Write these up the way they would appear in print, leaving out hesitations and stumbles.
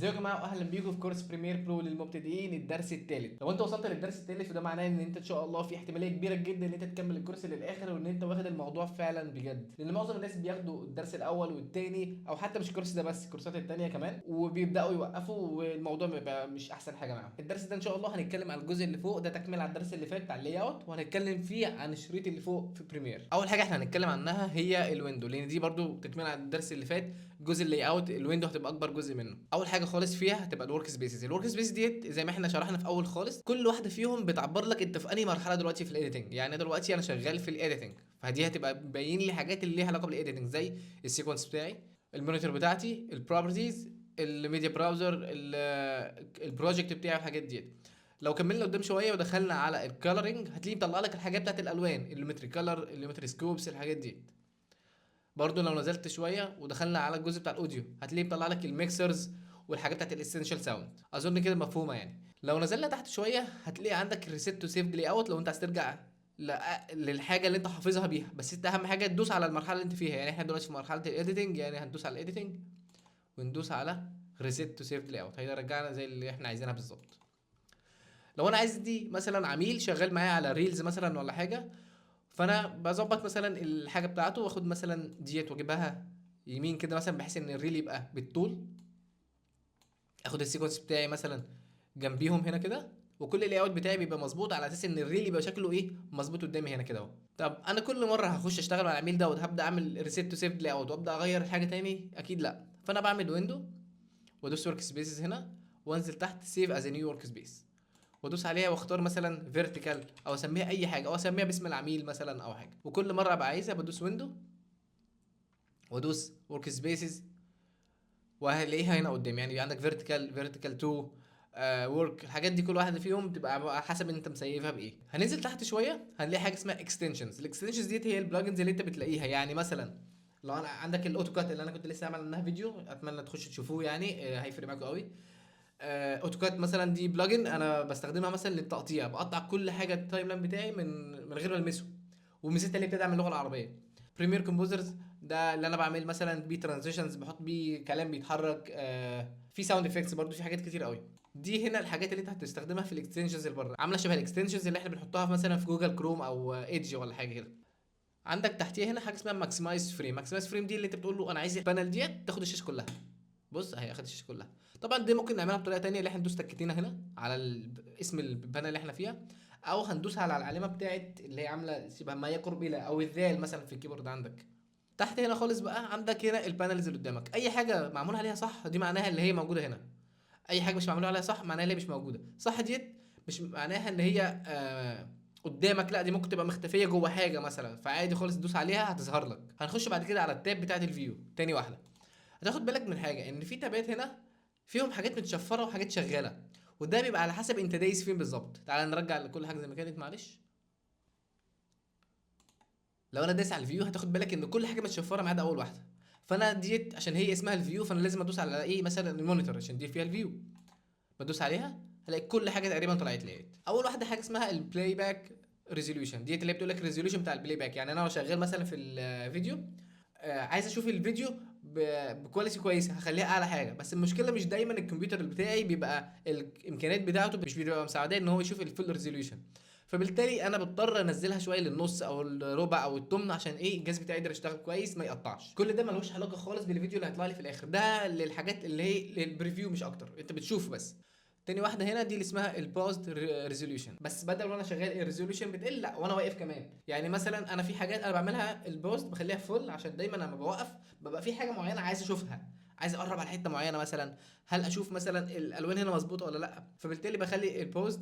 ازيكم يا جماعه، واهلا بيكم في كورس بريمير برو للمبتدئين الدرس الثالث. لو انت وصلت للدرس الثالث فده معناه ان انت ان شاء الله في احتماليه كبيره جدا ان انت تكمل الكورس للاخر، وان انت واخد الموضوع فعلا بجد، لان معظم الناس بياخدوا الدرس الاول والثاني، او حتى مش الكورس ده بس، الكورسات الثانيه كمان، وبيبداوا يوقفوا والموضوع بيبقى مش احسن حاجه معاهم. الدرس ده ان شاء الله هنتكلم عن الجزء اللي فوق ده، تكمل على الدرس اللي فات بتاع اللاي اوت، وهنتكلم فيه عن الشريط اللي فوق في بريمير. اول حاجه احنا هنتكلم عنها هي الويندو، لان دي برضو تكمل على الدرس اللي فات. جزء اللاي اوت الويندو هتبقى اكبر جزء منه. اول حاجه خالص فيها هتبقى الورك سبيسز. الورك سبيس ديت زي ما احنا شرحنا في اول خالص، كل واحده فيهم بتعبر لك انت في انهي مرحله دلوقتي في الايديتنج. يعني دلوقتي انا شغال في الايديتنج، فدي هتبقى باين لي حاجات اللي ليها علاقه بالايديتنج، زي السيكونس بتاعي، المونيتور بتاعتي، البروبرتيز، الميديا براوزر، البروجكت بتاعي، والحاجات ديت. لو كملنا قدام شويه ودخلنا على الكالرنج، هتلاقيه مطلع لك الحاجات بتاعت الالوان، الليمتري كلر، الليمتري سكوبس، الحاجات دي. برضو لو نزلت شويه ودخلنا على الجزء بتاع الاوديو، هتلاقيه مطلع لك الميكسرز والحاجات بتاعت الاسينشال ساوند. اظن كده مفهومه يعني. لو نزلنا تحت شويه هتلاقي عندك ريسيت تو سيف لي اوت، لو انت عايز ترجع للحاجه اللي انت حافظها بيها. بس انت اهم حاجه تدوس على المرحله اللي انت فيها. يعني احنا دلوقتي في مرحله الايديتنج، يعني هندوس على الايديتنج وندوس على ريسيت تو سيف لي اوت، هيرجعنا زي اللي احنا عايزينها بالظبط. لو انا عايز دي مثلا عميل شغال معايا على ريلز مثلا ولا حاجه، فانا بظبط مثلا الحاجه بتاعته، واخد مثلا ديت واجيبها يمين كده مثلا، بحيث ان الريل يبقى بالطول. اخد السيكونس بتاعي مثلا جنبيهم هنا كده، وكل الاي اوت بتاعي بيبقى مظبوط على اساس ان الريل يبقى شكله ايه، مظبوط قدامي هنا كده اهو. طب انا كل مره هخش اشتغل على العميل دوت هبدا اعمل ريسيت تو سيف لاي اوت وابدا اغير حاجه تاني؟ اكيد لا. فانا بعمل ويندو وادوس ورك سبيسز هنا، وانزل تحت سيف از نيو ورك سبيس، وادوس عليها واختار مثلا فيرتيكال، او اسميها اي حاجه، او اسميها باسم العميل مثلا او حاجه. وكل مره ابقى عايزها بدوس ويندو وادوس ورك سبيسز، وهلاقيها هنا قدامي. يعني عندك فيرتيكال، فيرتيكال 2، ورك، الحاجات دي كل واحده فيهم بتبقى على حسب انت مسيفها بايه. هننزل تحت شويه هنلاقي حاجه اسمها اكستنشنز. الاكستنشنز ديت هي البلجنز اللي انت بتلاقيها. يعني مثلا لو انا عندك الاوتوكاد اللي انا كنت لسه عامل عنها فيديو، اتمنى تخش تشوفوه يعني، هيفرق معاكم قوي. اوتوكاد مثلا دي بلجن انا بستخدمها مثلا للتقطيع، بقطع كل حاجه التايم لاين بتاعي من غير ما المسه، وميزتها اللي بتدعم اللغه العربيه. بريمير كومبوزرز ده اللي انا بعمل مثلا بيه ترانزيشنز، بحط بيه كلام بيتحرك، في ساوند افكتس برضو، في حاجات كتير قوي. دي هنا الحاجات اللي انت هتستخدمها في الاكستنشنز اللي بره، عامله شبه الاكستنشنز اللي احنا بنحطها في مثلا في جوجل كروم او ايدج ولا حاجه كده. عندك تحتيها هنا حاجه اسمها ماكسمايز فريم. ماكسمايز فريم دي اللي انت بتقول له انا عايز البانل ديت تاخد الشاشه كلها. بص اهي اخدت الشاشه كلها. طبعا دي ممكن نعملها بطريقه تانية، اللي احنا ندوس تكتينه هنا على اسم البانل اللي احنا فيها، او هندوس على العلامه بتاعت اللي هي عامله شبه ما يقرب الى، او الذال مثلا في الكيبورد عندك. تحت هنا خالص بقى عندك هنا البانلز اللي قدامك. اي حاجه معمول عليها صح دي معناها اللي هي موجوده هنا. اي حاجه مش معمول عليها صح معناها اللي هي مش موجوده. صح ديت مش معناها ان هي قدامك، لا، دي ممكن تبقى مختفيه جوه حاجه مثلا، فعادي خالص تدوس عليها هتظهر لك. هنخش بعد كده على التاب بتاعت الفيو تاني واحده. هتاخد بالك من حاجه، ان في تابات هنا فيهم حاجات متشفره وحاجات شغاله، وده بيبقى على حسب انت دايس فين بالظبط. تعال نرجع لكل حاجه زي ما كانت، معلش. لو انا دايس على الفيو هتاخد بالك ان كل حاجه متشفره ما عدا اول واحده. فانا ديت عشان هي اسمها الفيو، فانا لازم ادوس على ايه، مثلا المونيتور عشان دي فيها الفيو. بدوس عليها هلاقي كل حاجه تقريبا طلعت لي. اول واحده حاجه اسمها البلاي باك ريزوليوشن، ديت اللي بتقول لك الريزوليوشن بتاع البلاي باك. يعني انا لو شغال مثلا في الفيديو، عايز اشوف الفيديو بكواليتي كويسه، هخليها اعلى حاجه. بس المشكله مش دايما الكمبيوتر بتاعي بيبقى الامكانيات بتاعته مش بتبقى مساعداه ان هو يشوف الفول ريزوليوشن، فبالتالي انا بضطر انزلها شويه للنص او الربع او التمن، عشان ايه، الجهاز بتاعي يقدر يشتغل كويس ما يقطعش. كل ده ملوش علاقه خالص بالفيديو اللي هيطلع لي في الاخر، ده للحاجات اللي هي للبريفيو مش اكتر، انت بتشوفه بس. تاني واحده هنا دي اللي اسمها البوست ريزوليوشن، بس بدل وانا شغال الريزوليوشن بتقل، لا، وانا واقف كمان. يعني مثلا انا في حاجات انا بعملها البوست بخليها فل، عشان دايما لما بوقف ببقى في حاجه معينه عايز اشوفها، عايز اقرب على حته معينه مثلا، هل اشوف مثلا الالوان هنا مظبوطه ولا لا، فبالتالي بخلي البوست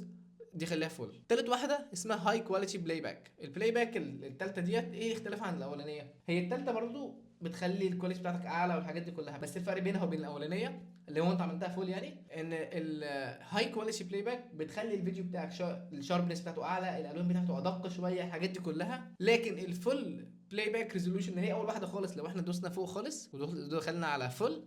دي خليها فل. تالت واحده اسمها هاي كواليتي بلاي باك. البلاي باك التالته ديت ايه اختلافها عن الاولانيه؟ هي التالته برضو بتخلي الكواليتي بتاعتك اعلى والحاجات دي كلها، بس الفرق بينها وبين الاولانيه اللي هو انت عملتها فول، يعني ان الهاي كواليتي بلاي باك بتخلي الفيديو بتاعك الشاربنس بتاعته اعلى، الالوان بتاعته ادق شويه، الحاجات دي كلها. لكن الفول بلاي باك ريزولوشن هي اول واحده خالص، لو احنا دوسنا فوق خالص ودخلنا على فول،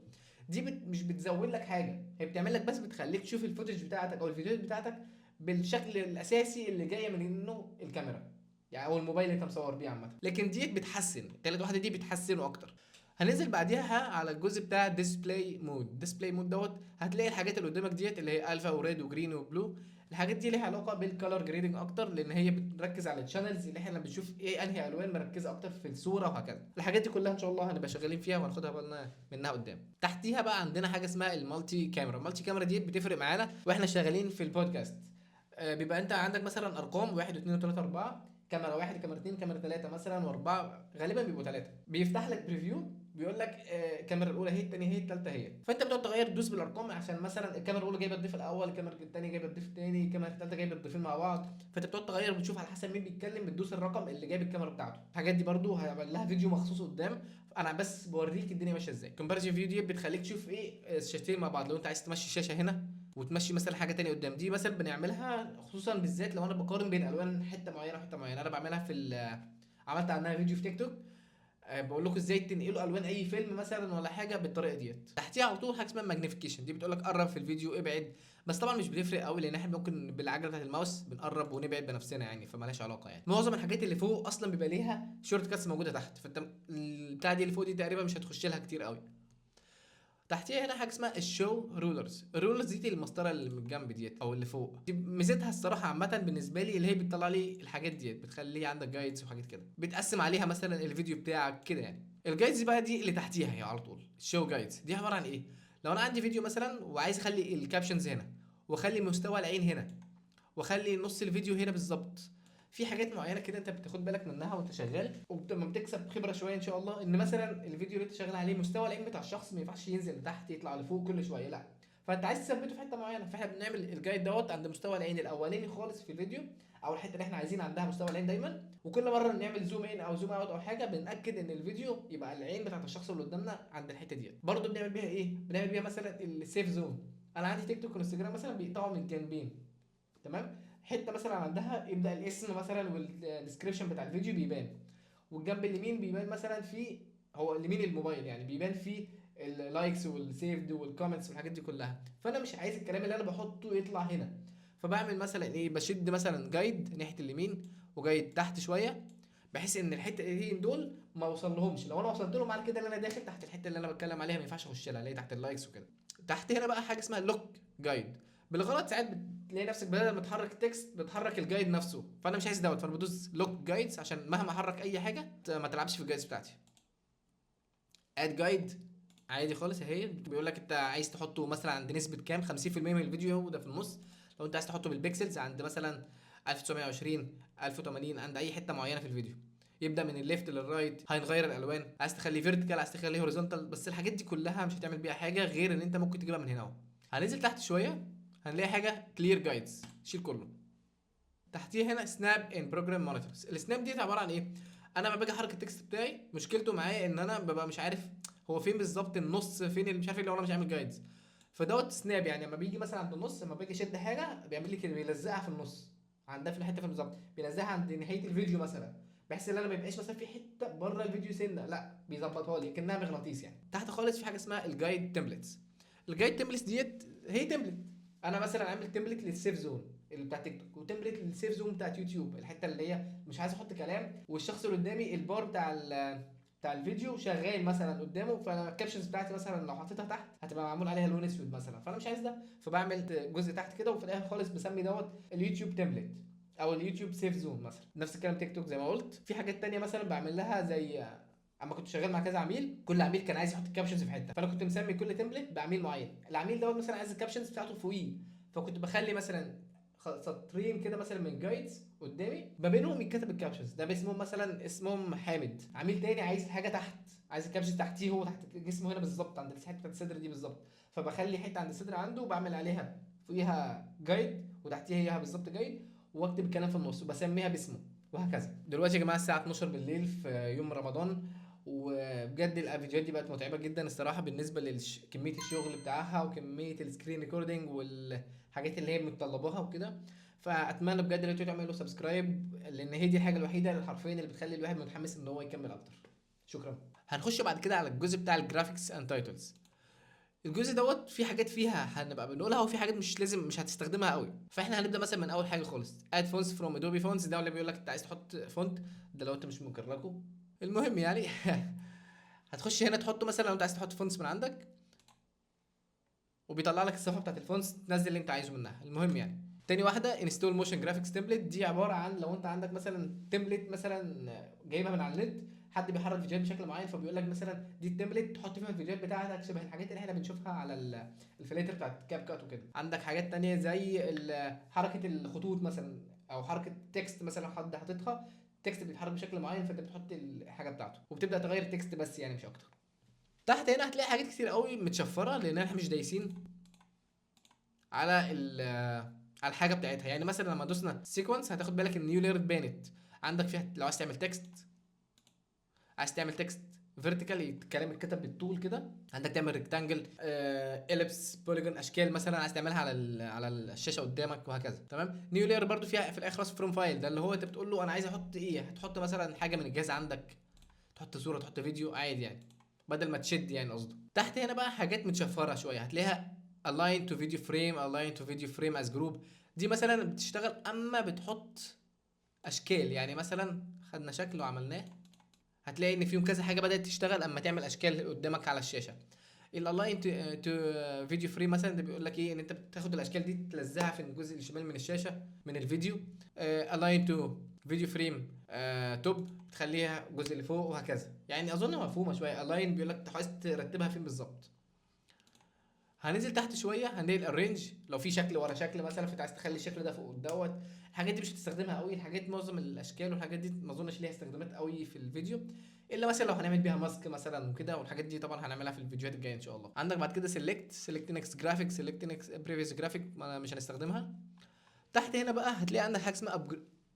دي مش بتزود لك حاجه، هي بتعمل لك بس بتخليك تشوف الفوتج بتاعتك او الفيديوهات بتاعتك بالشكل الاساسي اللي جايه منه الكاميرا، يعني او الموبايل اللي انت مصور بيه عامه. لكن ديت بتحسن، التالت واحده دي بتحسنه اكتر. هننزل بعديها على الجزء بتاع ديسبلاي مود. ديسبلاي مود دوت هتلاقي الحاجات اللي قدامك ديت اللي هي الفا وريد وجرين وبلو. الحاجات دي ليها علاقه بالكالر جريدنج اكتر، لان هي بتركز على الشانلز اللي احنا بنشوف ايه انهي الوان مركزه اكتر في الصوره وهكذا. الحاجات دي كلها ان شاء الله هنبقى شغالين فيها وهناخدها بالنا منها قدام. تحتيها بقى عندنا حاجه اسمها المالتي كاميرا. المالتي كاميرا دي بتفرق معانا واحنا شغالين في البودكاست. بيبقى انت عندك مثلا ارقام 1 2 3 4، كاميرا 1 كاميرا 2 كاميرا 3 مثلا و4، غالبا بيبقوا 3. بيفتح لك بريفيو بيقول لك الكاميرا الاولى هي، الثانيه هي، الثالثه هي. فانت بتقعد تغير تدوس بالارقام عشان مثلا الكاميرا الاولى جايبه الضيف الاول، الكاميرا الثانيه جايبه الضيف الثاني، الكاميرا الثالثه جايبه الضيفين مع بعض. فانت بتقعد تغير بتشوف على حسب مين بيتكلم، بتدوس الرقم اللي جايب الكاميرا بتاعته. الحاجات دي برده هيعمل لها فيديو مخصوص قدام. انا بس بوريك الدنيا ماشيه ازاي. كومباريزن فيديو دي بتخليك تشوف ايه الشاشتين مع بعض. لو انت عايز تمشي الشاشه هنا وتمشي مثلا حاجه تانية قدام، دي مثلا بنعملها خصوصا بالذات لو انا بقارن بين الوان حته معينه وحته معينه. انا بعملها عملت عنها فيديو في تيك توك. بقول لكم ازاي تنقلوا الوان اي فيلم مثلا ولا حاجه بالطريقه ديت. تحتيها على طول حاجه اسمها ماجنيفيكيشن، دي بتقول لك قرب في الفيديو ابعد. بس طبعا مش بتفرق قوي لان احنا ممكن بالعجله بتاعت الماوس بنقرب ونبعد بنفسنا يعني، فمالهاش علاقه يعني. معظم الحاجات اللي فوق اصلا بيبقى ليها شورت كاتس موجوده تحت، فانت البتاع دي اللي فوق دي تقريبا مش هتخش لها كتير قوي. تحتيها هنا حاجه اسمها الشو رولرز. الرولرز دي المسطره اللي من الجنب ديت او اللي فوق دي، ميزتها الصراحه عامه بالنسبه لي اللي هي بتطلع لي الحاجات ديت، بتخلي عندك جايدز وحاجات كده، بتقسم عليها مثلا الفيديو بتاعك كده يعني. الجايدز بقى دي اللي تحتيها هي على طول الشو جايدز. دي عباره عن ايه؟ لو انا عندي فيديو مثلا وعايز اخلي الكابشنز هنا، واخلي مستوى العين هنا، واخلي نص الفيديو هنا بالظبط، في حاجات معينه كده انت بتاخد بالك منها وانت شغال، ولما بتكسب خبره شويه ان شاء الله، ان مثلا الفيديو اللي انت شغال عليه مستوى العين بتاع الشخص ما ينفعش ينزل لتحت يطلع لفوق كل شويه، لا. فانت عايز تثبته في حته معينه، فاحنا بنعمل الجايد دوت عند مستوى العين الاولاني خالص في الفيديو، او الحته اللي احنا عايزين عندها مستوى العين دايما. وكل مره نعمل زوم ان او زوم اوت او حاجه بناكد ان الفيديو يبقى العين بتاعت الشخص اللي قدامنا عند الحته ديت. برضو بنعمل بيها ايه؟ بنعمل بيها مثلا السيف زون. انا عندي تيك توك وانستجرام مثلا بيقطعوا من الجنبين، تمام؟ حته مثلا عندها يبدا الاسم مثلا والديسكريبشن بتاع الفيديو بيبان، والجنب اليمين بيبان مثلا في، هو اليمين الموبايل يعني بيبان فيه اللايكس والسيفد والكومنتس والحاجات دي كلها. فانا مش عايز الكلام اللي انا بحطه يطلع هنا، فبعمل مثلا ايه؟ بشد مثلا جايد ناحيه اليمين وجايد تحت شويه، بحيث ان الحته دي دول ما اوصلهمش. لو انا وصلت لهم معنى كده ان انا داخل تحت الحته اللي انا بتكلم عليها، ما ينفعش اخش لها، اللي هي تحت اللايكس وكده. تحت هنا بقى حاجه اسمها لوك جايد. بالغلط ساعات بتلاقي نفسك بدل ما تحرك التكست بتحرك الجايد نفسه، فانا مش عايز دوت، فانا بدوس لوك جايدز عشان مهما احرك اي حاجه ما تلعبش في الجايدز بتاعتي. اد جايد عادي خالص اهي، بيقول لك انت عايز تحطه مثلا عند نسبه كام، 50% من الفيديو ده في النص. لو انت عايز تحطه بالبيكسلز عند مثلا 1920 1080 عند اي حته معينه في الفيديو. يبدا من الليفت للرايت، هنغير الالوان، عايز تخليه فيرتيكال عايز تخليه هوريزونتال. بس الحاجات دي كلها مش هتعمل بيها حاجه غير ان انت ممكن تجيبها من هنا اهو. هننزل تحت شويه هنلاقي حاجه كلير جايدز، شيل كله. تحتيها هنا سناب ان بروجرام مونيتورز. السناب دي عباره عن ايه؟ انا لما باجي احرك التكست بتاعي مشكلته معايا ان انا ببقى مش عارف هو فين بالظبط النص، فين اللي مش عارف ايه لو انا مش عامل جايدز. فدوت سناب يعني لما بيجي مثلا عند النص، لما باجي اشد حاجه بيعمل لي كده، بيلزقها في النص عندها في الحته في بالظبط، بيلزقها عند نهايه الفيديو مثلا، بحيث ان انا ما يبقاش مثلا في حته بره الفيديو سنه، لا بيظبطها لي كانها مغناطيس يعني. تحت خالص في حاجه اسمها الجايد تمبلتس. الجايد تمبلتس ديت هي تمبلت. انا مثلا عامل تمبلت للسيف زون اللي بتاع تيك توك، وتمبلت للسيف زون بتاعت يوتيوب، الحته اللي هي مش عايز احط كلام والشخص اللي قدامي البار بتاع الفيديو شغال مثلا قدامه، فانا الكابشنز بتاعتي مثلا لو حطيتها تحت هتبقى معمول عليها لون اسود مثلا، فانا مش عايز ده، فبعمل جزء تحت كده، وفي الاخر خالص بسمي دوت اليوتيوب تمبلت او اليوتيوب سيف زون مثلا. نفس الكلام تيك توك زي ما قلت. في حاجات تانية مثلا بعمل لها زي اما كنت شغال مع كذا عميل، كل عميل كان عايز يحط الكابشنز في حته، فانا كنت مسمي كل تمبلت بعميل معين. العميل دوت مثلا عايز الكابشنز بتاعته فوقيه، فكنت بخلي مثلا سطرين كده مثلا من جايدز قدامي ما بينهم يتكتب الكابشنز ده باسمهم، مثلا اسمهم حامد. عميل تاني عايز الحاجه تحت، عايز الكابشنز تحتيه، هو تحت جسمه هنا بالظبط عند الحته بتاعت الصدر دي بالظبط، فبخلي حته عند الصدر عنده وبعمل عليها فوقيها جايد وتحتيها هي بالظبط جايد، واكتب الكلام في النص وبسميها باسمه وهكذا. دلوقتي يا جماعه الساعه 12 بالليل في يوم رمضان، وبجد الفيديوهات دي بقت متعبه جدا الصراحه بالنسبه لكميه الشغل بتاعها وكميه السكرين ريكوردنج والحاجات اللي هي متطلباها وكده. فاتمنى بجد ان انتوا تعملوا سبسكرايب، لان هي دي الحاجه الوحيده اللي حرفيا اللي بتخلي الواحد متحمس ان هو يكمل اكتر. شكرا. هنخش بعد كده على الجزء بتاع الجرافيكس اند تايتلز. الجزء دوت في حاجات فيها هنبقى بنقولها وفي حاجات مش لازم مش هتستخدمها قوي. فاحنا هنبدا مثلا من اول حاجه خالص، اد فونتس فروم ادوبي فونتس. ده اللي بيقول لك انت عايز تحط فونت، ده لو انت مش مجربه المهم يعني هتخش هنا تحطه مثلا لو انت عايز تحط فونتس من عندك، وبيطلع لك الصفحه بتاعت الفونتس تنزل اللي انت عايزه منها. المهم يعني تاني واحده انستول موشن جرافيكس تمبلت، دي عباره عن لو انت عندك مثلا تمبلت مثلا جايبها من على النت، حد بيحرك فيديوهات بشكل معين، فبيقول لك مثلا دي التمبلت تحط فيها الفيديوهات بتاعتك شبه الحاجات اللي احنا بنشوفها على الفلاتر بتاعت كاب كات وكده. عندك حاجات تانية زي حركه الخطوط مثلا، او حركه تكست مثلا حد حاططها، التكست بيتحرك بشكل معين فانت بتحط الحاجه بتاعته وبتبدا تغير التكست بس يعني مش اكتر. تحت هنا هتلاقي حاجات كتير قوي متشفره لان احنا مش دايسين على على الحاجه بتاعتها. يعني مثلا لما دوسنا سيكونس هتاخد بالك ان نيو لير اتبانت عندك فيها. لو عايز تعمل تكست، عايز تعمل تكست فيرتيكال الكلام يتكتب بالطول كده، عندك تعمل ريكتانجل، اليبس، بوليجون، اشكال مثلا عايز تعملها على على الشاشه قدامك وهكذا. تمام. نيو لاير برده فيها في الاخر راس فروم فايل، ده اللي هو انت بتقول له انا عايز احط ايه، هتحط مثلا حاجه من الجهاز عندك، تحط صوره، تحط فيديو عادي يعني، بدل ما تشد يعني قصده. تحت هنا بقى حاجات متشفره شويه هتلاقيها align to video frame، align to video frame as group. دي مثلا بتشتغل اما بتحط اشكال، يعني مثلا خدنا شكل وعملناه هتلاقي ان فيهم كذا حاجه بدات تشتغل اما تعمل اشكال قدامك على الشاشه. الالاين تو فيديو فريم مثلا ده بيقول لك ايه، ان انت بتاخد الاشكال دي تلزقها في الجزء الشمال من الشاشه من الفيديو. الاين تو فيديو فريم توب بتخليها الجزء اللي فوق وهكذا. يعني اظن مفهومه شويه. الاين بيقول لك عايز ترتبها فين بالظبط. هننزل تحت شويه هنلاقي الارينج، لو في شكل ورا شكل مثلا فانت عايز تخلي الشكل ده فوق دوت. الحاجات دي مش هتستخدمها قوي، الحاجات معظم الاشكال والحاجات دي ما اظنش ليها استخدامات قوي في الفيديو، الا مثلا لو هنعمل بيها ماسك مثلا وكده، والحاجات دي طبعا هنعملها في الفيديوهات الجايه ان شاء الله. عندك بعد كده سيلكت نيكست جرافيك، سيلكت نيكست بريفيوس جرافيك مش هنستخدمها. تحت هنا بقى هتلاقي عندك حاجه اسمها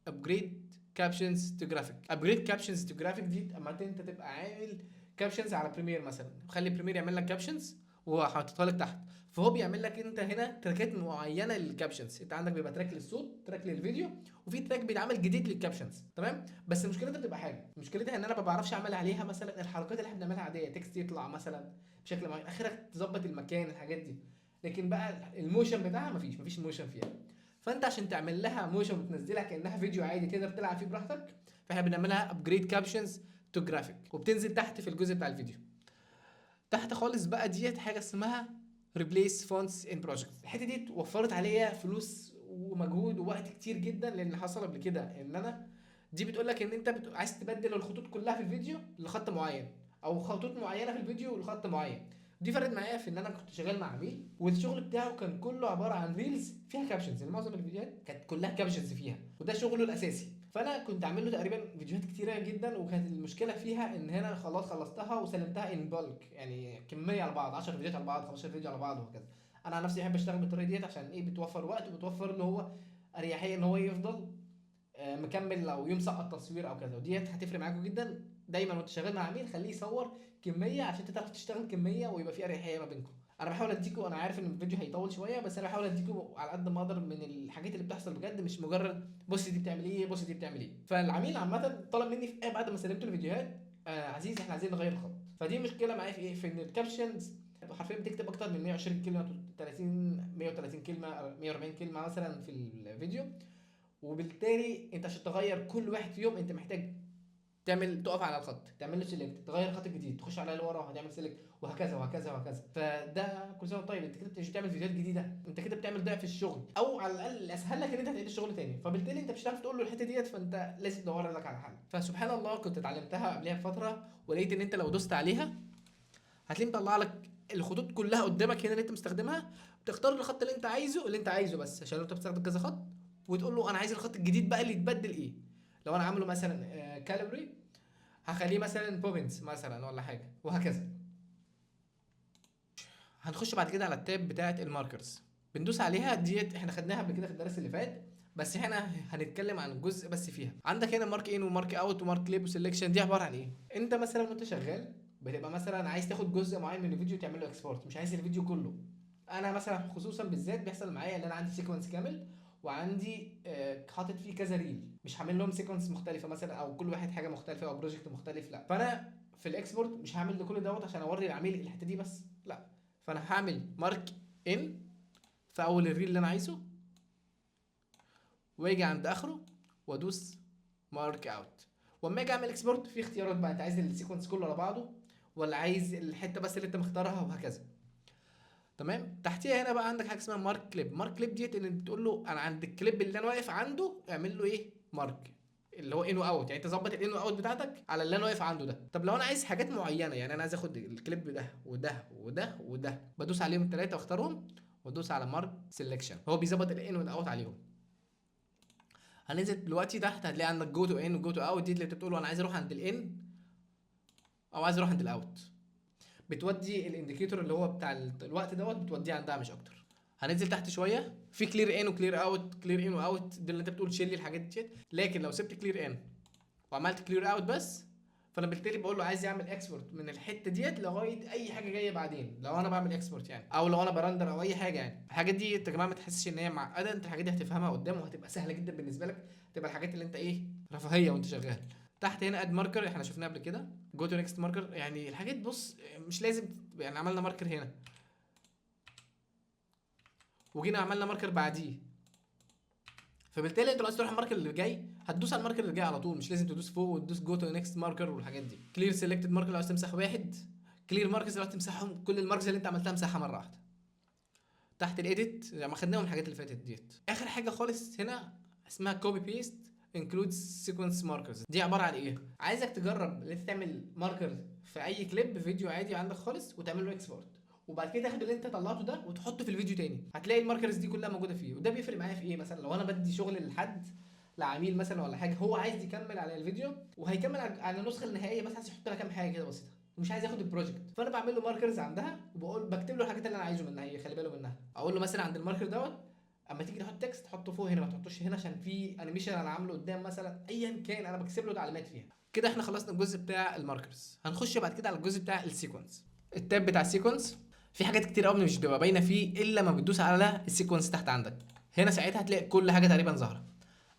ابجريد كابشنز تو جرافيك. ابجريد كابشنز تو جرافيك دي اما انت تبقى عامل كابشنز على بريمير مثلا، خلي بريمير يعمل لك كابشنز وحاططها لك تحت، فهو بيعمل لك انت هنا تراكات معينه للكابشنز. انت عندك بيبقى تراك للصوت، تراك للفيديو، وفي تراك بيتعمل جديد للكابشنز. تمام. بس مشكلتها بتبقى حاجه، مشكلتها ان انا ما بعرفش اعمل عليها مثلا الحركات اللي احنا بنعملها عاديه، تكست يطلع مثلا بشكل معين، اخرك تظبط المكان الحاجات دي، لكن بقى الموشن بتاعها مفيش موشن فيها. فانت عشان تعمل لها موشن وتنزلها كانها فيديو عادي كده بتلعب فيه براحتك، فاحنا بنعملها ابجريد كابشنز تو جرافيك، وبتنزل تحت في الجزء بتاع الفيديو. تحت خالص بقى ديت حاجه اسمها ريبليس فونتس ان بروجكت. الحته دي وفرت عليا فلوس ومجهود ووقت كتير جدا، لان حصل قبل كده ان انا دي بتقول لك ان انت عايز تبدل الخطوط كلها في الفيديو لخط معين، او خطوط معينه في الفيديو لخط معين. دي فرقت معايا في ان انا كنت شغال مع عميل والشغل بتاعه كان كله عباره عن ريلز فيها كابشنز، يعني معظم الفيديوهات كانت كلها كابشنز فيها وده شغله الاساسي. فانا كنت عامل له تقريبا فيديوهات كتيره جدا، وكانت المشكله فيها ان هنا خلاص خلصتها وسلمتها ان بالك، يعني كميه على بعض، 10 فيديوهات على بعض، 15 فيديو على بعض وهكذا. انا عن نفسي بحب اشتغل بالطريقه ديت عشان ايه، بتوفر وقت وبتوفر ان هو اريحيه ان هو يفضل مكمل لو يوم سقط تصوير او كذا. وديت هتفرق معاكم جدا دايما وانت شغال مع عميل، خليه يصور كميه عشان انت تعرف تشتغل كميه ويبقى في اريحيه ما بينكم. انا بحاول اديكم، انا عارف ان الفيديو هيطول شويه بس انا بحاول اديكم على قد ما اقدر من الحاجات اللي بتحصل بجد، مش مجرد بص دي بتعمل ايه، بص دي بتعمل ايه. فالعميل عامه طلب مني في بعد ما سلمت الفيديوهات عزيز احنا عايزين نغير الخط. فدي مشكله معايا في ايه، في ان الكابشنز حرفيا بتكتب اكتر من 120 كلمه، 30 130 كلمه، 140 كلمه مثلا في الفيديو، وبالتالي انت عشان تغير كل واحد فيهم انت محتاج تعمل تقف على الخط، تعمل له سيلكت، تغير الخط الجديد، تخش على اللي ورا وهتعمل سيلكت، وهكذا وهكذا وهكذا. فده كل سنه طيب، انت كده مش بتعمل فيديوهات جديده، انت كده بتعمل ضعف الشغل، او على الاقل اسهل لك ان انت تعيد الشغل تاني، فبالتالي انت مش هتعرف تقول له الحته ديت، فانت لازم تدور لك على حل. فسبحان الله كنت اتعلمتها قبلها بفتره، ولقيت ان انت لو دوست عليها هتلاقيه مطلع لك الخطوط كلها قدامك هنا اللي انت مستخدمها، بتختار الخط اللي انت عايزه، اللي انت عايزه بس عشان لو انت بتستخدم كذا خط، وتقول له انا عايز الخط الجديد بقى اللي يتبدل ايه. لو انا عامله مثلا كاليبري هخليه مثلا بوبنز مثلا ولا حاجه وهكذا. هنخش بعد كده على التاب بتاعه الماركرز، بندوس عليها ديت احنا خدناها قبل كده في الدرس اللي فات، بس احنا هنتكلم عن جزء بس فيها. عندك هنا مارك ان ومارك اوت ومارك كليب وسelection، دي عباره عن ايه، انت مثلا وانت شغال بتبقى مثلا عايز تاخد جزء معين من الفيديو تعمل له اكسبورت، مش عايز الفيديو كله. انا مثلا خصوصا بالذات بيحصل معايا ان انا عندي سيكونس كامل وعندي حاطط فيه كذا ريل، مش هعمل لهم سيكونس مختلفه مثلا او كل واحد حاجه مختلفه او بروجكت مختلف، لا. فانا في الاكسبورت مش هعمل لكل دوت عشان اوري العميل الحته دي بس، لا. فانا هعمل مارك ان في اول الريل اللي انا عايزه، واجي عند اخره وادوس مارك اوت. واما اجي اعمل اكسبورت في اختيارات بقى، انت عايز السيكونس كله على بعضه، ولا عايز الحته بس اللي انت مختارها، وهكذا. تمام. تحتيها هنا بقى عندك حاجه اسمها مارك كليب. مارك كليب ديت ان انت تقول له انا عند الكليب اللي انا واقف عنده اعمل له ايه مارك، اللي هو ان واوت، يعني تظبط الان واوت بتاعتك على اللي انا واقف عنده ده. طب لو انا عايز حاجات معينه، يعني انا عايز اخد الكليب ده وده وده وده، بدوس عليهم الثلاثه واختارهم وادوس على مارك سيلكشن، هو بيظبط الان والاوت عليهم. هننزل دلوقتي تحت هتلاقي عندك جو تو ان وجو تو اوت، دي اللي بتقول له انا عايز اروح عند الان او عايز اروح عند الاوت، بتودي الانديكيتور اللي هو بتاع الوقت دوت بتوديه عندها مش اكتر. هننزل تحت شويه في كلير ان وكلير اوت. كلير ان واوت دي اللي انت بتقول شيل لي الحاجات دي، لكن لو سبت كلير ان وعملت كلير اوت بس، فانا بالتالي بقول له عايز يعمل اكسبورت من الحته ديت لغايه اي حاجه جايه بعدين، لو انا بعمل اكسبورت يعني، او لو انا برندر او اي حاجه. يعني الحاجات دي انت يا جماعه ما تحسش ان هي معقده، انت الحاجات دي هتفهمها قدام وهتبقى سهله جدا بالنسبه لك، تبقى الحاجات اللي انت ايه رفاهيه وانت شغال. تحت هنا اد ماركر احنا شفناه قبل كده، جو تو نيكست ماركر، يعني الحاجات بص مش لازم، يعني عملنا ماركر هنا وجينا عملنا ماركر بعديه، فبالتالي انت لو عايز تروح الماركر اللي جاي هتدوس على الماركر اللي جاي على طول، مش لازم تدوس فوق وتدوس جو تو نيكست ماركر والحاجات دي. كلير سيلكتد ماركر لو عايز تمسح واحد، كلير ماركرز لو عايز تمسحهم كل الماركرز اللي انت عملتها مسحها مره واحده. تحت الايديت يعني ما خدناهم الحاجات اللي فاتت ديت. اخر حاجه خالص هنا اسمها كوبي بيست انكلودز سيكونس ماركرز. دي عباره عن ايه؟ عايزك تجرب ان انت تعمل ماركر في اي كليب فيديو عادي عندك خالص وتعمل له اكسبورت، وبعد كده تاخد اللي انت طلعته ده وتحطه في الفيديو تاني، هتلاقي الماركرز دي كلها موجوده فيه. وده بيفرق معايا في ايه؟ مثلا لو انا بدي شغل لحد، لعميل مثلا ولا حاجه، هو عايز يكمل على الفيديو وهيكمل على النسخه النهائيه، بس عايز يحط لها كام حاجه كده بسيطه ومش عايز ياخد البروجكت، فانا بعمل له ماركرز عندها وبقول بكتب له الحاجات اللي انا عايزه منها هي خلي باله منها. اقول له مثلا عند الماركر دوت اما تيجي تحط تكست حطه فوق هنا، ما تحطوش هنا عشان في انيميشن انا عامله قدام مثلا، ايا كان انا بكتب له تعليمات فيها. كده احنا خلصنا الجزء بتاع الماركرز، هنخش بعد كده على الجزء بتاع السيكونس. التاب بتاع السيكونس في حاجات كتير قوي مش بتبقى باينه فيه الا لما بتدوس على السيكونس تحت عندك هنا، ساعتها هتلاقي كل حاجه تقريبا ظاهره.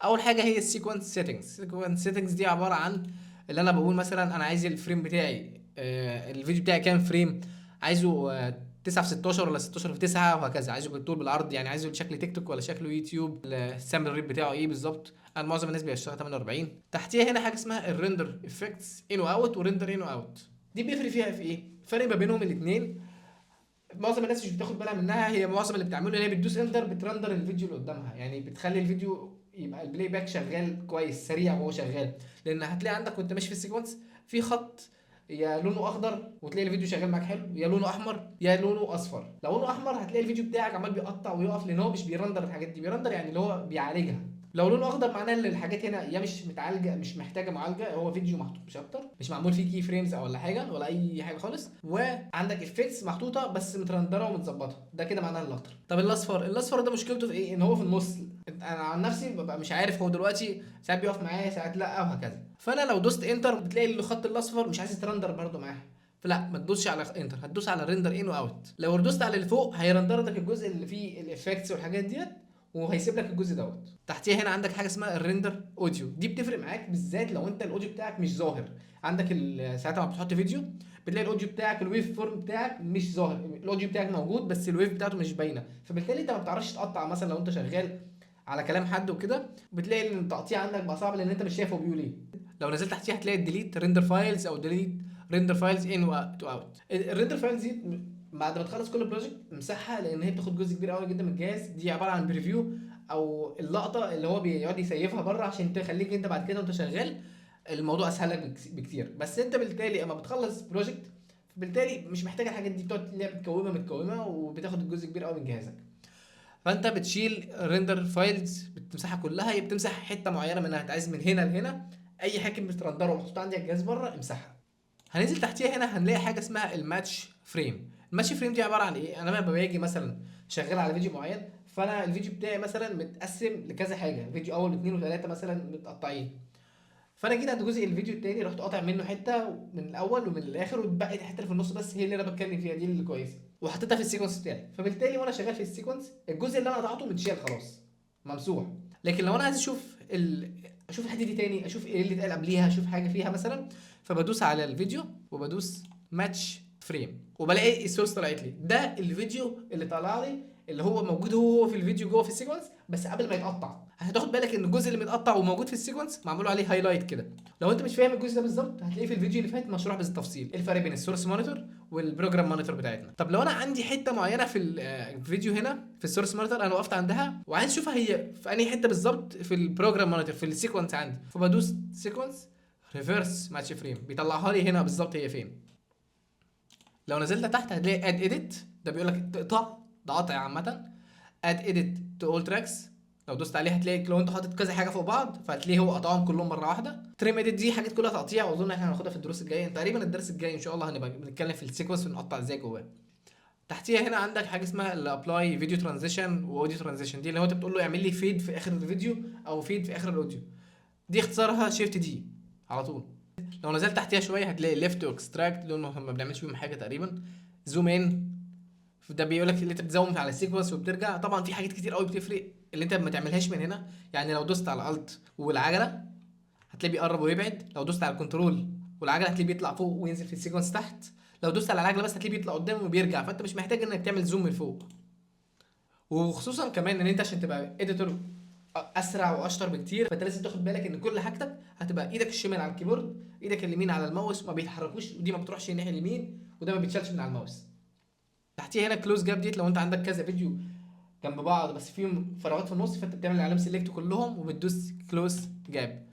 اول حاجه هي السيكونس سيتنجز. السيكونس سيتنجز دي عباره عن اللي انا بقول مثلا انا عايز الفريم بتاعي الفيديو بتاعي كام فريم، عايزه 9 في 16 ولا 16 في 9 وهكذا، عايزه بالطول بالعرض، يعني عايزه شكل تيك توك ولا شكله يوتيوب، السامبل ريت بتاعه ايه بالظبط. انا معظم الناس بيشتغل 48. تحتيها هنا حاجه اسمها الريندر افكتس ان واوت وريندر ان واوت. دي بيفرق فيها في ايه؟ الفرق ما بينهم الاثنين معظم الناس مش بتاخد بالها منها، هي معظم اللي بتعمله ان هي بتدوس انتر بترندر الفيديو اللي قدامها، يعني بتخلي الفيديو يبقى البلاي باك شغال كويس سريع وهو شغال، لان هتلاقي عندك وانت ماشي في السيكونس في خط يا لونه اخضر وتلاقي الفيديو شغال معاك حلو، يا لونه احمر يا لونه اصفر. لو لونه احمر هتلاقي الفيديو بتاعك عمال بيقطع ويقف لان هو مش بيرندر الحاجات دي، بيرندر يعني اللي هو بيعالجها. لو لونه اخضر معناه ان الحاجات هنا يا مش متعالجه مش محتاجه معالجه، هو فيديو محطوط مش اكتر، مش معمول فيه كي فريمز او ولا حاجه ولا اي حاجه خالص، وعندك افكتس محطوطه بس مترندره ومتظبطه، ده كده معناه الاخضر. طب الاصفر، الاصفر ده مشكلته في ايه؟ ان هو في النص، انا عن نفسي ببقى مش عارف هو دلوقتي ساعات بيقف معايا ساعات لا وهكذا، فانا لو دوست انتر بتلاقي الخط الاصفر مش عايز يترندر برده معاها، فلا ما تدوسش على انتر، هتدوس على ريندر ان واوت. لو دوست على اللي فوق هيرندر لك الجزء اللي فيه الافكتس والحاجات ديت وهيسيب لك الجزء دوت. تحتيها هنا عندك حاجه اسمها الريندر اوديو، دي بتفرق معاك بالذات لو انت الاوديو بتاعك مش ظاهر عندك. ساعتها ما بتحط فيديو بتلاقي الاوديو بتاعك الويف فورم بتاعك مش ظاهر، الاوديو بتاعك موجود بس الويف بتاعته مش باينه، فبالتالي انت ما بتعرفش تقطع مثلا لو انت شغال على كلام حد وكده، بتلاقي ان التقطيع عندك بقى صعب لان انت مش شايف هو بيقول ايه. لو نزلت تحتيها هتلاقي ديليت ريندر فايلز او ديليت ريندر فايلز ان واوت. الريندر فايلز دي بعد ما تخلص كل بروجكت امسحها لان هي بتاخد جزء كبير قوي جدا من الجهاز، دي عباره عن بريفيو او اللقطه اللي هو بيقعد يسيفها بره عشان تخليك انت بعد كده وانت شغال الموضوع اسهل لك بكتير. بس انت بالتالي اما بتخلص بروجكت بالتالي مش محتاج الحاجات دي، بتقعد تلاقيها متكومه وبتاخد الجزء كبير قوي من جهازك، فانت بتشيل ريندر فايلز بتمسحها كلها، هي بتمسح حته معينه منها، انت عايز من هنا لهنا اي حاجه بترندره ومحطوط عندك الجهاز بره امسحها. هننزل تحتيها هنا هنلاقي حاجه اسمها الماتش فريم. الماتش فريم دي عباره عن ايه؟ انا لما باجي مثلا شغال على فيديو معين، فانا الفيديو بتاعي مثلا متقسم لكذا حاجه، فيديو اول واثنين وثلاثه مثلا متقطعين، فانا جيت عند جزء الفيديو التاني رحت قاطع منه حته من الاول ومن الاخر واتبقى الحته اللي في النص بس هي اللي انا بتكلم فيها، دي اللي كويسه وحطيتها في السيكونس بتاعي، فبالتالي وانا شغال في السيكونس الجزء اللي انا قطعته متشال خلاص ممسوح. لكن لو انا عايز اشوف اشوف الحته دي تاني، اشوف ايه اللي اتقال قبليها، اشوف حاجه فيها مثلا، فبدوس على الفيديو وبدوس ماتش فريم وبلاقي السورس طلعت لي، ده الفيديو اللي طلع لي اللي هو موجود هو في الفيديو جوه في السيكونس، بس قبل ما يتقطع هتاخد بالك ان الجزء اللي متقطع وموجود في السيكونس معمول عليه هايلايت كده. لو انت مش فاهم الجزء ده بالظبط هتلاقيه في الفيديو اللي فات مشروح بالتفصيل ايه الفرق بين السورس مونيتور والبروجرام مونيتور بتاعتنا. طب لو انا عندي حته معينه في الفيديو هنا في السورس مونيتور انا وقفت عندها وعايز اشوفها هي في انهي حته بالظبط في البروجرام مونيتور في السيكونس عندي، فبدوس سيكونس ريفرس ماتش فريم بيطلعها لي هنا بالظبط هي فين. لو نزلت تحت هتلاقي اد اديت، ده بيقول لك تقطع، ده قطع عامه. اد اديت تو اول تراكس، لو دوست عليه هتلاقي لو انت حاطط كذا حاجه فوق بعض فهتلاقيه هو قطعهم كلهم مره واحده. تريم اديت دي حاجات كلها تقطيع، واظن احنا هناخدها في الدروس الجايه، تقريبا الدرس الجاي ان شاء الله هنبقى بنتكلم في السيكونس ونقطع ازاي جواه. تحتيها هنا عندك حاجه اسمها الابلاي فيديو ترانزيشن واوديو ترانزيشن، دي اللي هو انت بتقول له اعمل لي فيد في اخر الفيديو او فيد في اخر الاوديو، دي اختصارها شيفت دي على طول. لو نزلت تحتيها شويه هتلاقي ليفت واكستراكت، دول ما بنعملش بيهم حاجه تقريبا. زوم ان، ده بيقول لك اللي انت بتزوم على السيكونس وبترجع، طبعا في حاجات كتير قوي بتفرق اللي انت ما تعملهاش من هنا. يعني لو دوست على الت والعجله هتلاقيه بيقرب ويبعد، لو دوست على الكنترول والعجله هتلاقيه بيطلع فوق وينزل في السيكونس تحت، لو دوست على العجله بس هتلاقيه بيطلع قدام وبيرجع، فانت مش محتاج انك تعمل زوم من فوق. وخصوصا كمان ان انت عشان تبقى اديتور اسرع واشطر بكتير فانت لازم تاخد بالك ان كل حاجتك هتبقى ايدك الشمال على الكيبورد، ايدك اليمين على الماوس ما بيتحركوش، ودي ما بتروحش الناحيه اليمين وده ما بيتشالش من على الماوس. تحتيها هنا كلوز جاب ديت، لو انت عندك كذا فيديو جنب بعض بس فيهم فراغات في النص فانت بتعمل علامه سيلكت كلهم وبتدوس كلوز جاب،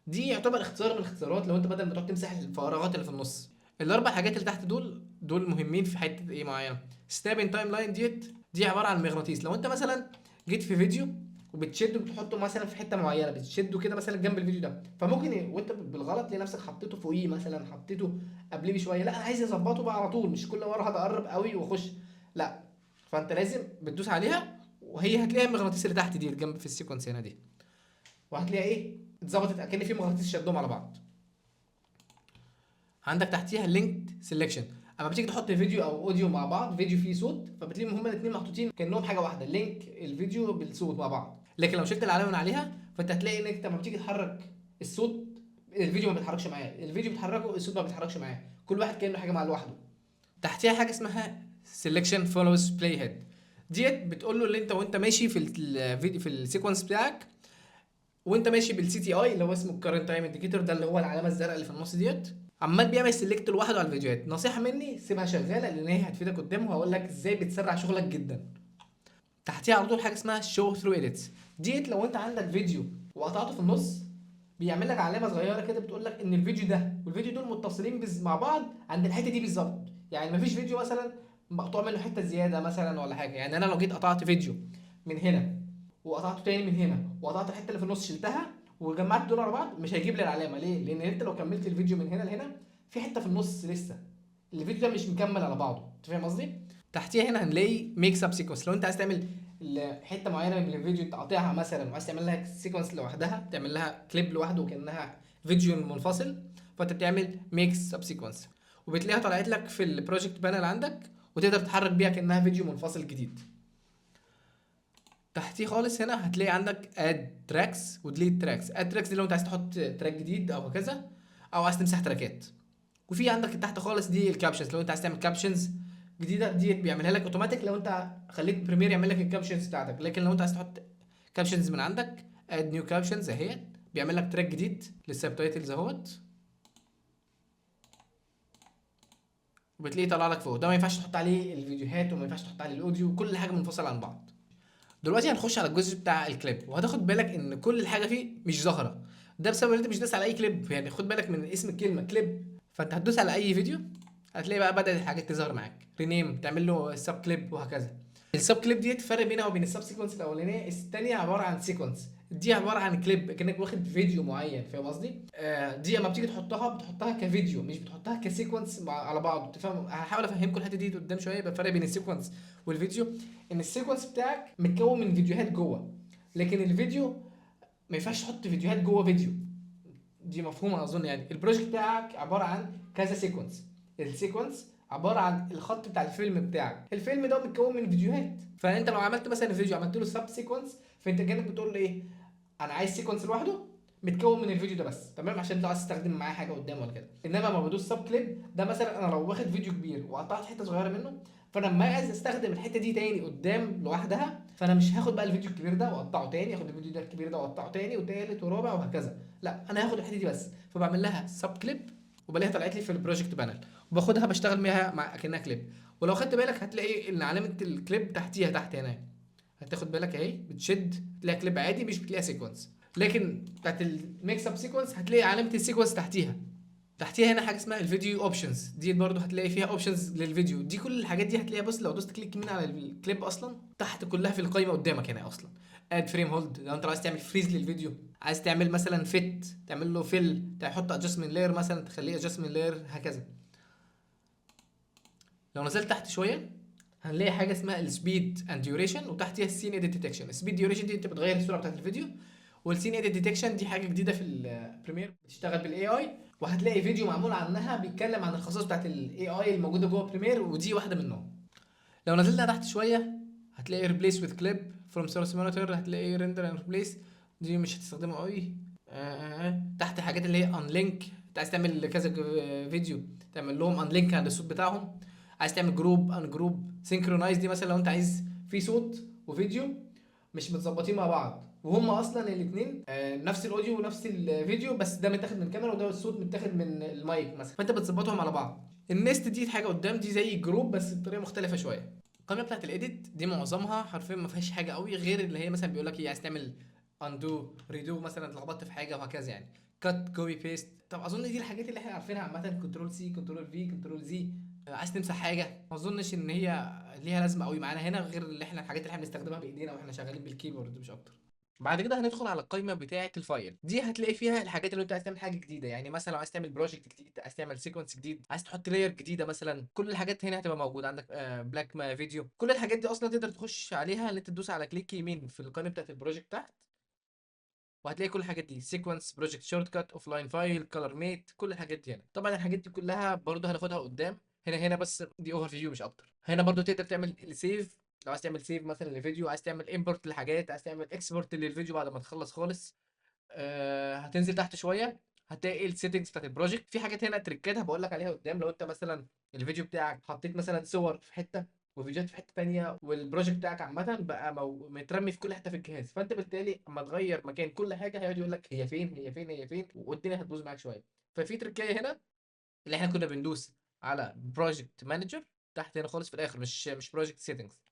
دي يعتبر اختصار من الاختصارات لو انت بدل ما تقعد تمسح الفراغات اللي في النص. الاربع حاجات اللي تحت دول مهمين في حته ايه معينه. ستاب ان تايم لاين دي عباره عن مغناطيس، لو انت مثلا جيت في فيديو وبتشده بتحطه مثلا في حته معينه بتشده كده مثلا جنب الفيديو ده، فممكن وانت بالغلط تلاقي نفسك حطيته فوقيه مثلا، حطيته قبليه بشويه، لا انا عايز اظبطه بقى على طول مش كل مره هقرب قوي واخش، لا فانت لازم بتدوس عليها وهي هتلاقي المغناطيس اللي تحت دي جنب في السيكونس هنا دي، وهتلاقي ايه اتظبطت اكن في مغناطيس شدهم على بعض. عندك تحتيها لينكد سيلكشن، اما بتيجي تحط فيديو او اوديو مع بعض، فيديو فيه صوت فبتلاقيهم هما الاثنين محطوطين كانهم حاجه واحده، لينك الفيديو بالصوت مع بعض. لكن لو شلت العلامه من عليها فانت هتلاقي انك لما بتيجي تحرك الصوت الفيديو ما بيتحركش معاه، الفيديو بيتحركه الصوت ما بيتحركش معاه، كل واحد كانه حاجه مع لوحده. تحتيها حاجه اسمها سيلكشن فولوز بلاي هيد، ديت بتقول له اللي انت وانت ماشي في الفيديو في السيكونس بتاعك وانت ماشي بالسي تي اي اللي هو اسمه الكرنت تايم انديكيتور، ده اللي هو العلامه الزرقاء اللي في النص ديت، عمال بيعمل سيلكت لوحده على الفيديوهات. نصيحه مني سيبها شغاله لان هي هتفيدك قدام وهقول لك ازاي بتسرع شغلك جدا. تحتيها على طول حاجه اسمها شو ثرو اديتس، ديت لو انت عندك فيديو وقطعته في النص بيعمل لك علامه صغيره كده بتقول لك ان الفيديو ده والفيديو دول متصلين مع بعض عند الحته دي بالظبط، يعني مفيش فيديو مثلا مقطوع منه حته زياده مثلا ولا حاجه. يعني انا لو جيت قطعت فيديو من هنا وقطعته تاني من هنا وقطعت الحته اللي في النص شلتها وجمعت دول على بعض مش هيجيب لي العلامه، ليه؟ لان انت لو كملت الفيديو من هنا لهنا في حته في النص لسه الفيديو ده مش مكمل على بعضه، انت فاهم قصدي؟ تحتيها هنا هنلاقي ميكس اب سيكونس، لو انت عايز تعمل حته معينه من الفيديو انت قاطعها مثلا وعايز تعمل لها سيكونس لوحدها، تعمل لها كليب لوحده وكانها فيديو منفصل، فانت بتعمل ميكس اب سيكونس وبتلاقيها طلعت لك في البروجكت بانل عندك وتقدر تتحرك بيها كانها فيديو منفصل جديد. تحتيه خالص هنا هتلاقي عندك اد تراكس وديليت تراكس، اد تراكس دي لو انت عايز تحط تراك جديد او هكذا او عايز تمسح تراكات، وفي عندك تحت خالص دي الكابشنز، لو انت عايز تعمل كابشنز جديده دي بيعملها لك اوتوماتيك لو انت خليت بريمير يعمل لك الكابشنز بتاعتك، لكن لو انت عايز تحط كابشنز من عندك اد نيو كابشنز اهي بيعمل لك تراك جديد للسبتايتلز اهوت وبتلاقيه طلع لك فوق. ده ما ينفعش تحط عليه الفيديوهات وما ينفعش تحط عليه الاوديو، كل حاجه منفصله عن بعض. دلوقتي هنخش على الجزء بتاع الكليب وهتاخد بالك ان كل حاجه فيه مش ظاهره، ده بسبب ان انت مش داس على اي كليب، يعني خد بالك من اسم الكلمه كليب، فانت هتدوس على اي فيديو هتلاقي بقى بدات الحاجات تظهر معاك، رينيم تعمل له سب كليب وهكذا. السب كليب دي الفرق بينها وبين السب سيكونس الاولانيه، الثانيه عباره عن سيكونس، دي عباره عن كليب كانك واخد فيديو معين، فاهم قصدي؟ دي اما بتيجي بتحطها كفيديو مش بتحطها كسيكونس على بعض، تفهم؟ هحاول افهمكم الحته دي قدام شويه يبقى الفرق بين السيكونس والفيديو، ان السيكونس بتاعك متكون من فيديوهات جوه، لكن الفيديو ما ينفعش تحط فيديوهات جوه فيديو، دي مفهومه اظن. يعني البروجكت بتاعك عباره عن كذا سيكونس، السيكونس عباره عن الخط بتاع الفيلم بتاعك، الفيلم ده متكون من فيديوهات، فانت لو عملت مثلا فيديو عملت له سب سيكونس فانت كانك بتقول له ايه، انا عايز سيكونس لوحده متكون من الفيديو ده بس، تمام؟ عشان انت عايز تستخدم معاه حاجه قدام ولا كده. انما لما بدوس سب كليب ده مثلا انا لو واخد فيديو كبير وقطعت حته صغيره منه فانا لما عايز استخدم الحته دي تاني قدام لوحدها، فانا مش هاخد بقى الفيديو الكبير ده واقطعه تاني، اخد الفيديو ده الكبير ده واقطعه تاني وتالت ورابع وهكذا، لا انا هاخد الحته دي بس. فبعمل لها سب كليب وبلاقيها طلعت لي في البروجكت بانل، وباخدها بشتغل بيها مع اكنها كليب. ولو خدت بالك هتلاقي ان علامه الكليب تحتيها تحت هنا، هتاخد بالك اهي بتشد، تلاقي كليب عادي مش بتلاقيها سيكونس. لكن بتاعت الميكس اب سيكونس هتلاقي علامه السيكونس تحتيها. تحتيها هنا حاجه اسمها الفيديو اوبشنز، دي برضو هتلاقي فيها اوبشنز للفيديو. دي كل الحاجات دي هتلاقيها، بص لو دوست كليك يمين على الكليب اصلا تحت كلها في القائمه قدامك هنا اصلا. اد فريم هولد لو انت عايز تعمل فريز للفيديو، عايز تعمل مثلا فيت تعمل له فيل، تحط ادجستمنت لاير مثلا تخليه ادجستمنت لاير هكذا. لو نزلت تحت شويه هنلاقي حاجه اسمها السبيد اند ديوريشن، وتحتيها السين ايديت ديتكشن. السبيد ديوريشن دي انت بتغير السرعه بتاعت الفيديو، والسين ايديت ديتكشن دي حاجه جديده في البريمير بتشتغل بالاي اي، وهتلاقي فيديو معمول عنها بيتكلم عن الخصائص بتاعت الاي اي الموجوده جوه بريمير، ودي واحده منهم. لو نزلنا تحت شويه هتلاقي ريبليس وذ كليب فروم سورس مونيتور، هتلاقي ريندر اند ريبليس، دي مش هتستخدمها قوي. تحت حاجات اللي هي ان لينك، انت عايز تعمل كذا فيديو تعمل لهم ان لينك عند الصوت بتاعهم، عايز تعمل جروب ان جروب سينكرونايز، دي مثلا لو انت عايز في صوت وفيديو مش متظبطين مع بعض وهم اصلا الاثنين نفس الاوديو ونفس الفيديو، بس ده متاخد من كاميرا وده الصوت متاخد من المايك مثلا، فانت بتظبطهم على بعض. النست دي حاجه قدام، دي زي جروب بس بطريقه مختلفه شويه. القائمه بتاعت الايديت دي معظمها حرفيا ما فيهاش حاجه قوي، غير اللي هي مثلا بيقول لك ايه، عايز تعمل اندو ريدو مثلا اتلخبطت في حاجه وهكذا يعني، كات كوبي بيست. طب اظن دي الحاجات اللي احنا عارفينها عامه، كنترول سي كنترول في كنترول زي. عايز تمسح حاجه ما اظنش ان هي ليها لازمه قوي معانا هنا، غير اللي احنا الحاجات اللي احنا بنستخدمها بايدينا واحنا شغالين بالكيبورد مش اكتر. بعد كده هندخل على القائمه بتاعه الفايل، دي هتلاقي فيها الحاجات اللي انت عايز تعمل حاجه جديده، يعني مثلا لو عايز تعمل بروجكت جديد، عايز تعمل سيكونس جديد، عايز تحط لاير جديده مثلا، كل الحاجات هنا هتبقى موجوده عندك. بلاك ما فيديو، كل الحاجات دي اصلا تقدر تخش عليها ان انت تدوس على كليك يمين في القائمه بتاعه البروجكت تحت، وهتلاقي كل الحاجات دي سيكونس بروجكت شورت كات اوف لاين فايل كلر ميت، كل الحاجات دي هنا. طبعا الحاجات دي كلها برضه هناخدها قدام، هنا بس دي اوفر فيو مش اكتر. هنا برضه تقدر تعمل السيف، لو عايز تعمل سيف مثلا لفيديو، عايز تعمل امبورت لحاجات، عايز تعمل اكسبورت للفيديو بعد ما تخلص خالص. هتنزل تحت شويه هتلاقي السيتنجز بتاعت البروجكت، في حاجات هنا تريكات هبقول لك عليها قدام. لو انت مثلا الفيديو بتاعك حطيت مثلا صور في حته وفيديوهات في حته تانية، والبروجكت بتاعك عامه بقى مترمي في كل حته في الجهاز، فانت بالتالي اما تغير مكان كل حاجه هيقعد يقول لك هي فين هي فين هي فين، والدنيا هتبوظ معاك شويه. ففي تريكايه هنا اللي احنا كنا بندوس على بروجكت مانجر تحت هنا خالص في الاخر، مش بروجكت سيتنجز،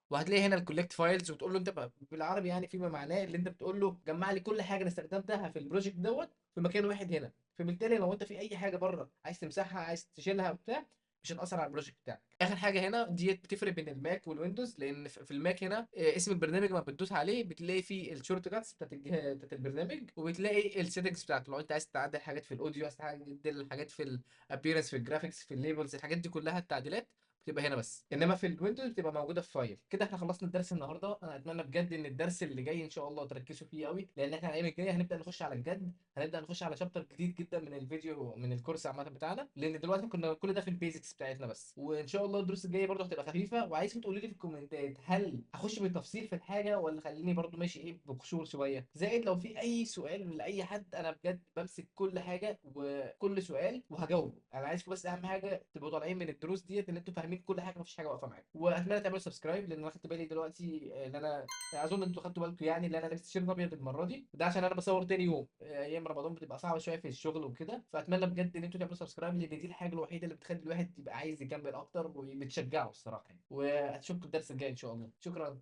وهتلاقي هنا الكولكت فايلز، وتقول له انت بالعربي يعني فيما معناه اللي انت بتقول له جمع لي كل حاجه انا استخدمتها في البروجكت دوت في مكان واحد هنا. فبالتالي لو انت في اي حاجه بره عايز تمسحها عايز تشيلها بتاع، مش هتاثر على البروجكت بتاعك. اخر حاجه هنا ديت بتفرق بين الماك والويندوز، لان في الماك هنا اسم البرنامج لما بتدوس عليه بتلاقي فيه الشورت كاتس بتاعت الجهاز بتاعت البرنامج، وبتلاقي السيتنجز بتاعته لو انت عايز تعدل حاجات في الاوديو، عايز تعدل حاجات في الابيرنس في الجرافيكس في الليبلز، الحاجات دي كلها التعديلات بتبقى هنا بس، انما في الويندوز بتبقى موجوده في فايل. كده احنا خلصنا الدرس النهارده، انا اتمنى بجد ان الدرس اللي جاي ان شاء الله تركزوا فيه قوي، لان احنا الايام الجايه هنبدا نخش على الجد، هنبدا نخش على شابتر جديد جدا من الفيديو من الكورس عامه بتاعنا، لان دلوقتي كنا كل ده في البيزكس بتاعتنا بس. وان شاء الله الدروس الجايه برضه هتبقى خفيفه، وعايزكم تقولوا لي في الكومنتات هل اخش بالتفصيل في الحاجه ولا خليني برضه ماشي ايه بقشور شويه، زائد لو في اي سؤال لاي حد انا بجد بمسك كل حاجه وكل سؤال وهجاوبه. انا عايزكم بس اهم حاجه تبقوا طالعين من الدروس ديت ان انتوا فاهمين كل حاجه مفيش حاجه واقفه معاكم. واتمنى تعملوا سبسكرايب، لان انا خدت بالي دلوقتي ان انا اظن انتوا خدتوا بالكم يعني ان انا لابس تيشيرت ابيض المره دي، ده عشان انا بصور تاني يوم، ايام رمضان بتبقى صعبه شويه في الشغل وكده، فاتمنى بجد ان انتوا تعملوا سبسكرايب، لان دي الحاجه الوحيده اللي بتخلي الواحد يبقى عايز يكمل اكتر وبتشجعه الصراحه يعني. واشوفكم الدرس الجاي ان شاء الله، شكرا.